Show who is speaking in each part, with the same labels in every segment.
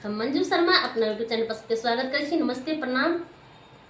Speaker 1: हम मंजू शर्मा अपना YouTube channel पर सबके स्वागत करै छी। नमस्ते, प्रणाम।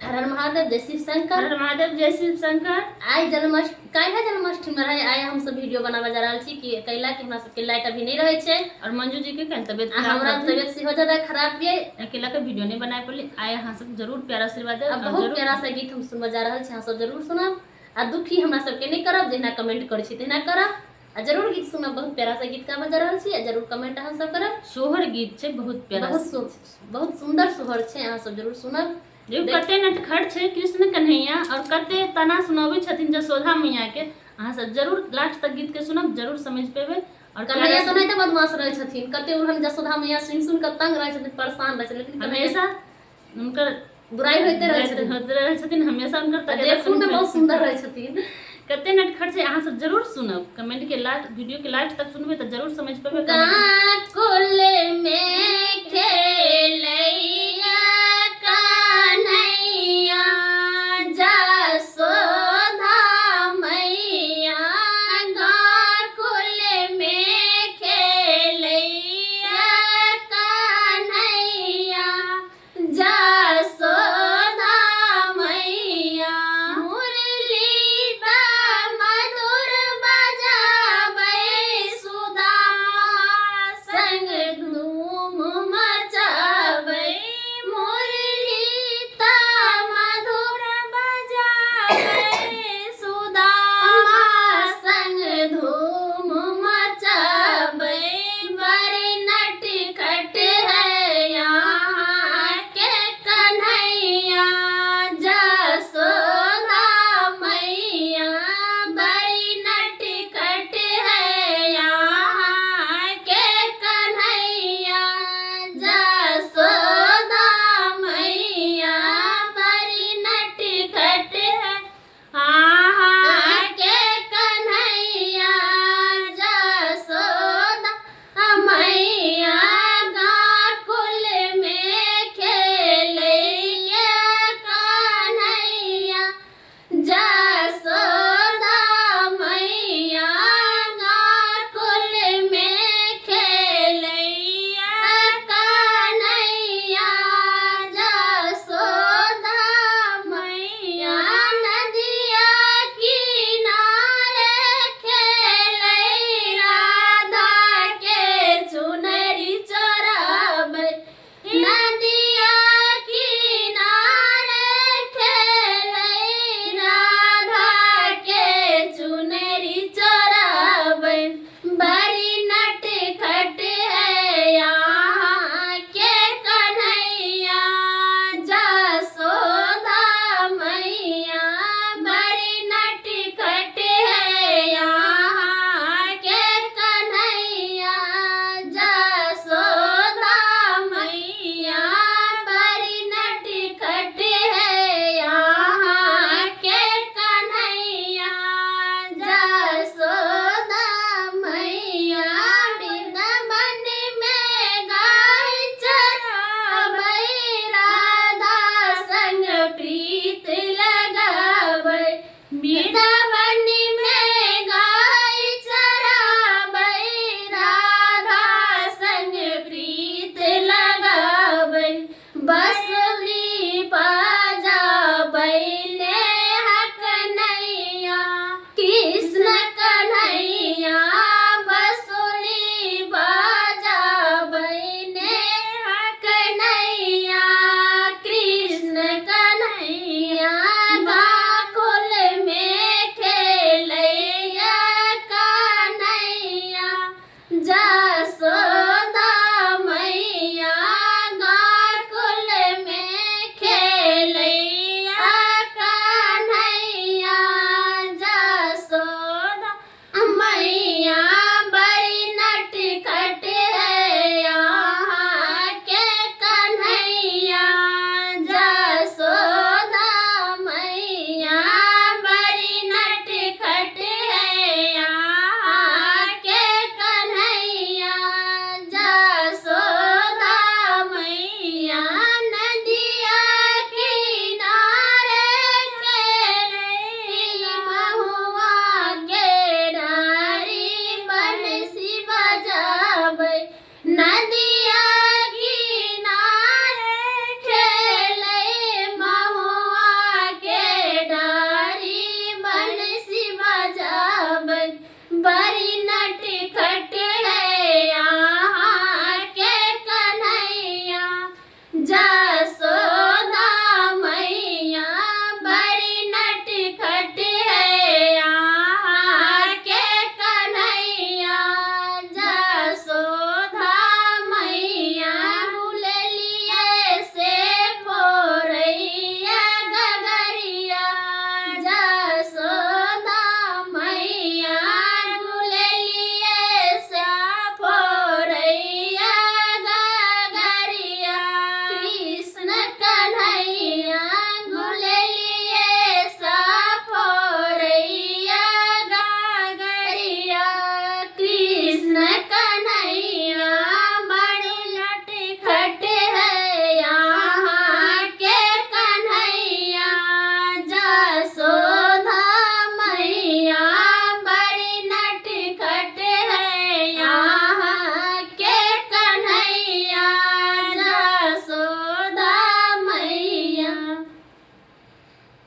Speaker 1: हर हर महादेव, जय शिव शंकर।
Speaker 2: हर हर महादेव, जय शिव शंकर।
Speaker 1: आई जन्माष्टमी में रहे। आई हम सब वीडियो बनावे जा रहल छी कि कैला कि हमरा सबके लाइट अभी नहीं रहे छे
Speaker 2: और मंजू जी के कल तबियत
Speaker 1: हमरा तबियत से हो ज्यादा खराब ये,
Speaker 2: अकेला के वीडियो नहीं बनाए पड़े। आए अहाँ सब जरूर प्यारा आशीर्वाद देब।
Speaker 1: अब बहुत प्यारा सा गीत हम सुनवा जा रहल छी, अहाँ सब जरूर सुनब। आ दुखी हमरा सबके नहीं करब, जेना कमेंट करै छी तेना करब। आ जरूर गीत सुनब, बहुत प्यारा सा गीत गावा जा रहल छी। आ जरूर कमेंट अहाँ सब करब।
Speaker 2: सोहर गीत छे, बहुत प्यारा,
Speaker 1: बहुत सुंदर सोहर छे, अहाँ सब जरूर सुनब।
Speaker 2: जो कते नटखट छे कृष्ण कन्हैया और कते तना सुनावे छथिन जसोधा मैया के। अहाँ सब जरूर लास्ट तक गीत के सुनब, जरूर समझ पेबे। और
Speaker 1: कन्हैया तो नहीं तो बदमाश रहे छथिन, कते उन्हन जसोधा मैया सुन के तंग रहे छथिन, परेशान रहे छथिन, लेकिन
Speaker 2: हमेशा उनकर
Speaker 1: बुराई होते रहे
Speaker 2: छथिन हमेशा उनकर
Speaker 1: देखू में बहुत सुंदर रहे छथिन।
Speaker 2: कते नटखट छे, अहाँ सब जरूर सुनब। कमेंट के लास्ट वीडियो के लास्ट तक सुनबे तो जरूर समझ पेबे।
Speaker 1: कुल में खेलैया कन्हैया जसोधा मैया, गोकुल में खेलैया कन्हैया जसोधा मैया, मुरली बा मधुर बजाबै सुदामा संग धूम मचाबै, मुरली ता मधुर बजाबै सुदामा संग धूम मचाबै। बड़ी नटखट है यहाँ के कन्हैया जसोदा मैया, बड़ी नटखट है यहाँ के कन्हैया जसोदा मैया, बड़ी नटखट है यहाँ के कन्हैया जसोदा मैया, गोकुल में खेलैया कन्हैया जसोदा मैया, गोकुल में खेलैया कन्हैया जसोदा मैया, नदिया किनारे खेलै राधा के चुनरी चोराबै, नदिया किनारे खेलै राधा के चुनरी चोराबै। बड़ी नटखट है यहाँ के कन्हैया जसोदा मैया, बड़ी नटखट है यहाँ के कन्हैया जसोदा मैया, बड़ी नटखट है यहाँ के कन्हैया जसोदा मैया, वृंदावन में गाय चराबै राधा संग प्रीत लगाबै, वृंदावन में गाय चराबै राधा संग प्रीत लगाबै, बंसुरी बजाबै नेहक नैया कृष्ण कन्हैया, बंसुरी बजाबै नेहक नैया कृष्ण कन्हैया, गोकुल में खेलैया कन्हैया